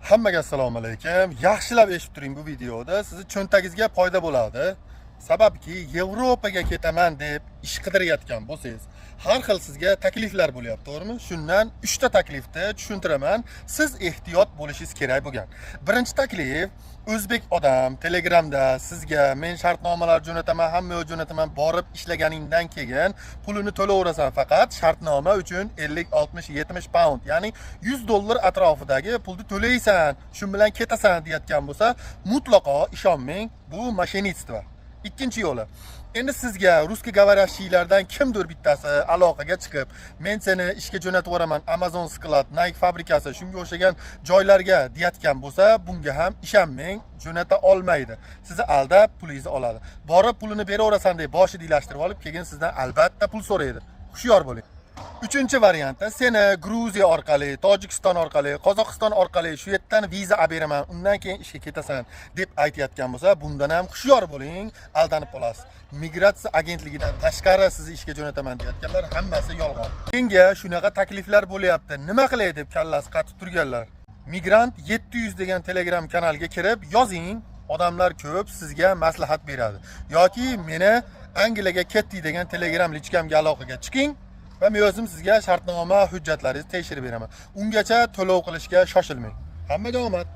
Hammaga assalomu alaykum. Yaxshilab eshitib turing bu videoda. Sizni cho'ntagingizga foyda bo'ladi. Sababki Yevropaga ketaman deb ish qidirayotgan bo'lsangiz, har xil sizga takliflar bo'lyapti, to'g'rimi? Shundan 3 ta taklifni tushuntiraman. Siz ehtiyot bo'lishingiz kerak bo'lgan. Birinchi taklif, o'zbek odam Telegramda sizga men shartnomalar jo'nataman, hamma yo'q jo'nataman, borib ishlaganingdan keyin pulini to'layverasan, faqat shartnoma uchun 50, 60, 70 pound, ya'ni $100 atrofidagi pulni to'laysan, shu bilan ketasan deyotgan bo'lsa, mutlaqo ishonmang, bu mashinitstvo. Ikkinchi yo'li. Endi sizga ruskiy говорящийlardan kimdir bittasi aloqaga chiqib, men seni ishga jo'natib yuboraman, Amazon sklad, Nike fabrikasi, shunga o'xshagan joylarga deyotgan bo'lsa, bunga ham ishonmang, jo'nata olmaydi. Sizni aldab pulingizni oladi. Borib pulini beraverasan deb boshini ilashtirib olib, keyin sizdan albatta pul so'raydi. Hushyor bo'ling. Uchinchi variantda seni Gruziya orqali, Tojikiston orqali, Qozog'iston orqali shu yerdan viza olib beraman, undan keyin ishga ketasan deb aytayotgan bo'lsa, bundan ham hushyor bo'ling, aldanib qolasiz. Migratsiya agentligidan tashqari sizni ishga jo'nataman deyotganlar hammasi yolg'on. Menga shunaqa takliflar bo'lyapti. Nima qilay deb kallasi qatib turganlar. Migrant 700 degan Telegram kanaliga kirib yozing. Odamlar ko'p sizga maslahat beradi. Yoki meni Angliyaga ketdi degan Telegram lichkamga aloqaga chiqing. Va men o'zim sizga shartnoma hujjatlaringizni tekshirib beraman. Ungacha to'lov qilishga shoshilmang. Hammaga omad.